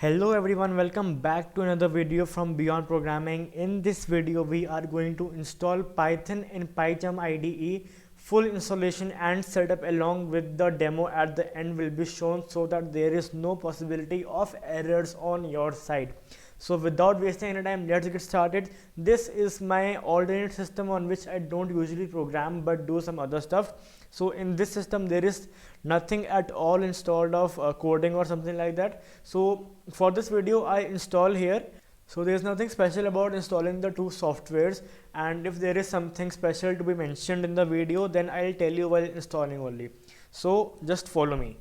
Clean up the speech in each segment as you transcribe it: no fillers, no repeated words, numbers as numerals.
Hello everyone, welcome back to another video from Beyond Programming. In this video we are going to install Python in PyCharm IDE. Full installation and setup along with the demo at the end will be shown so that there is no possibility of errors on your side. So without wasting any time, let's get started. This is my alternate system on which I don't usually program but do some other stuff. So in this system there is nothing at all installed of coding or something like that. So for this video I install here. So there is nothing special about installing the two softwares, and if there is something special to be mentioned in the video then I'll tell you while installing only. So just follow me.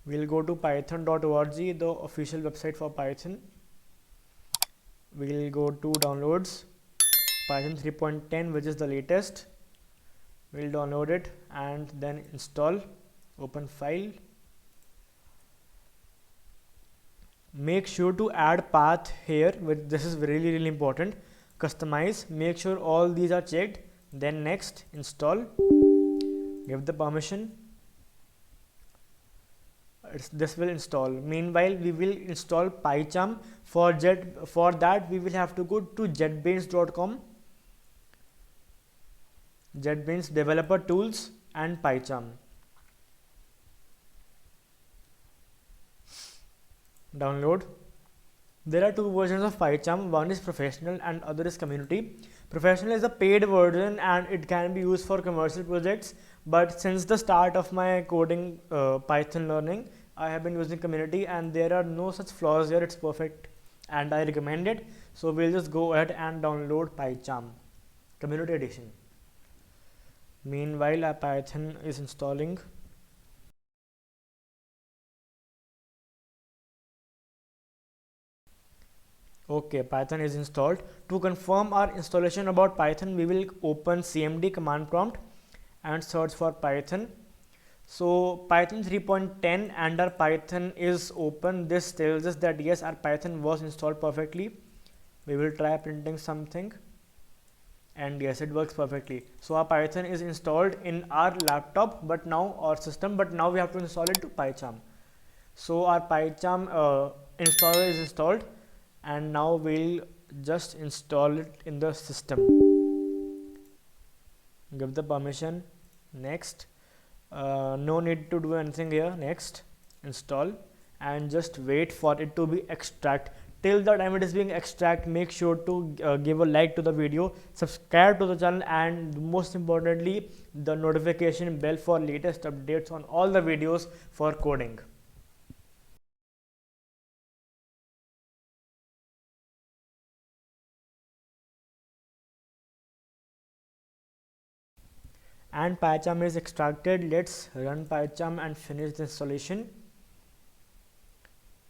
We'll go to python.org, the official website for Python. We'll go to downloads, Python 3.10, which is the latest. We'll download it and then install. Open file. Make sure to add path here, which this is really important. Customize, make sure all these are checked. Then next, install. Give the permission. This will install. Meanwhile we will install PyCharm. For that we will have to go to jetbrains.com, JetBrains developer tools and PyCharm. Download. There are two versions of PyCharm. One is professional and other is community. Professional is a paid version and it can be used for commercial projects, but since the start of my coding Python learning I have been using community and there are no such flaws here. It's perfect and I recommend it. So we'll just go ahead and download PyCharm community edition. Meanwhile Python is installing. Okay, Python is installed. To confirm our installation about Python, we will open cmd command prompt and search for Python. So Python 3.10 and our Python is open. This tells us that yes, our Python was installed perfectly. We will try printing something and yes, it works perfectly. So our Python is installed in our laptop but now, or system, but now we have to install it to PyCharm. So our PyCharm installer is installed and now we'll just install it in the system. Give the permission. Next. No need to do anything here. Next, install and just wait for it to be extract. Till the time it is being extract, make sure to give a like to the video, subscribe to the channel, and most importantly the notification bell for latest updates on all the videos for coding. And PyCharm is extracted. Let's run PyCharm and finish the installation.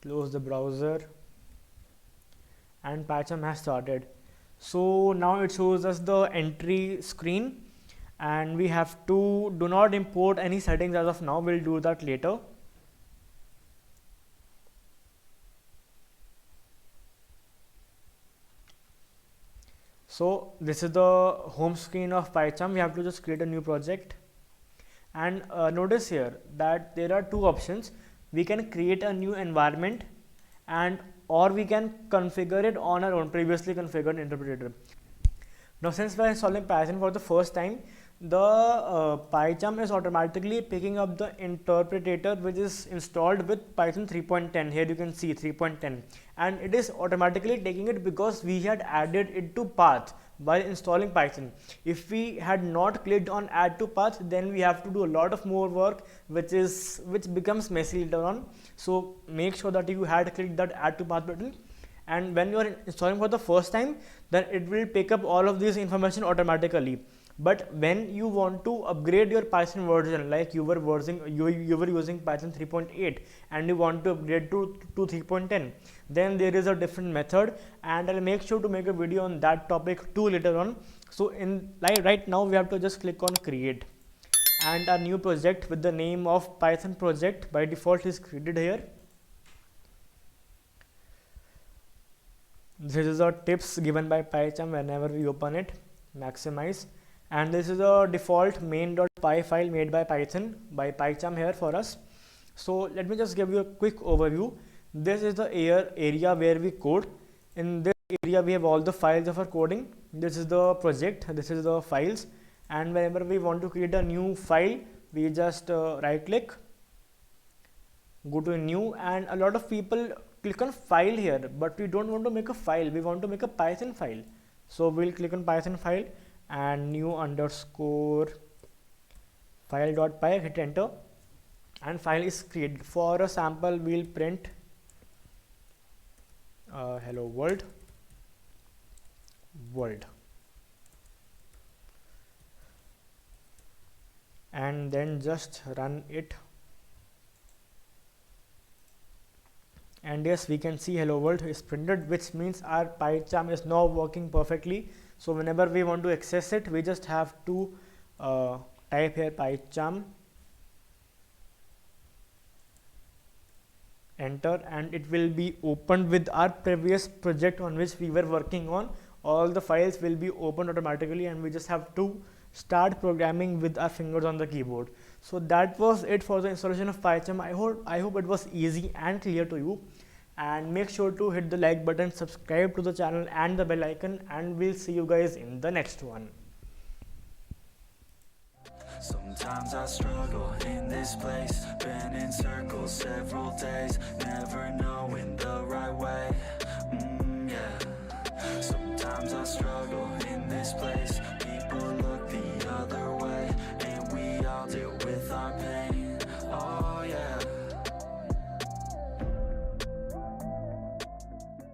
Close the browser and PyCharm has started. So now it shows us the entry screen and we have to do not import any settings as of now. We'll do that later. So this is the home screen of PyCharm. We have to just create a new project and notice here that there are two options. We can create a new environment and or we can configure it on our own previously configured interpreter. Now since we are installing Python for the first time, the PyCharm is automatically picking up the interpreter which is installed with Python 3.10. Here you can see 3.10 and it is automatically taking it because we had added it to path while installing Python. If we had not clicked on add to path, then we have to do a lot of more work which becomes messy later on. So make sure that you had clicked that add to path button, and when you are installing for the first time then it will pick up all of this information automatically. But when you want to upgrade your Python version, like you were using Python 3.8 and you want to upgrade to 3.10, then there is a different method and I'll make sure to make a video on that topic too later on. So right now we have to just click on create and our new project with the name of Python project by default is created here. This is the tips given by PyCharm whenever we open it. Maximize. And this is a default main.py file made by Python by PyCharm here for us. So let me just give you a quick overview. This is the area where we code. In this area we have all the files of our coding. This is the project, this is the files, and whenever we want to create a new file, we just right click, go to new, and a lot of people click on file here, but we don't want to make a file, we want to make a Python file. So we'll click on Python file and new underscore file.py, hit enter, and file is created. For a sample we'll print hello world, and then just run it, and yes, we can see hello world is printed, which means our PyCharm is now working perfectly. So whenever we want to access it, we just have to type here PyCharm, enter, and it will be opened with our previous project on which we were working on. All the files will be opened automatically, and we just have to start programming with our fingers on the keyboard. So that was it for the installation of PyCharm. I hope it was easy and clear to you, and make sure to hit the like button, subscribe to the channel and the bell icon, and we'll see you guys in the next one. Sometimes I struggle in this place, been in circles several days, never knowing the right way. Yeah. Sometimes I struggle in this place, people look the other way, and we all deal with our pain.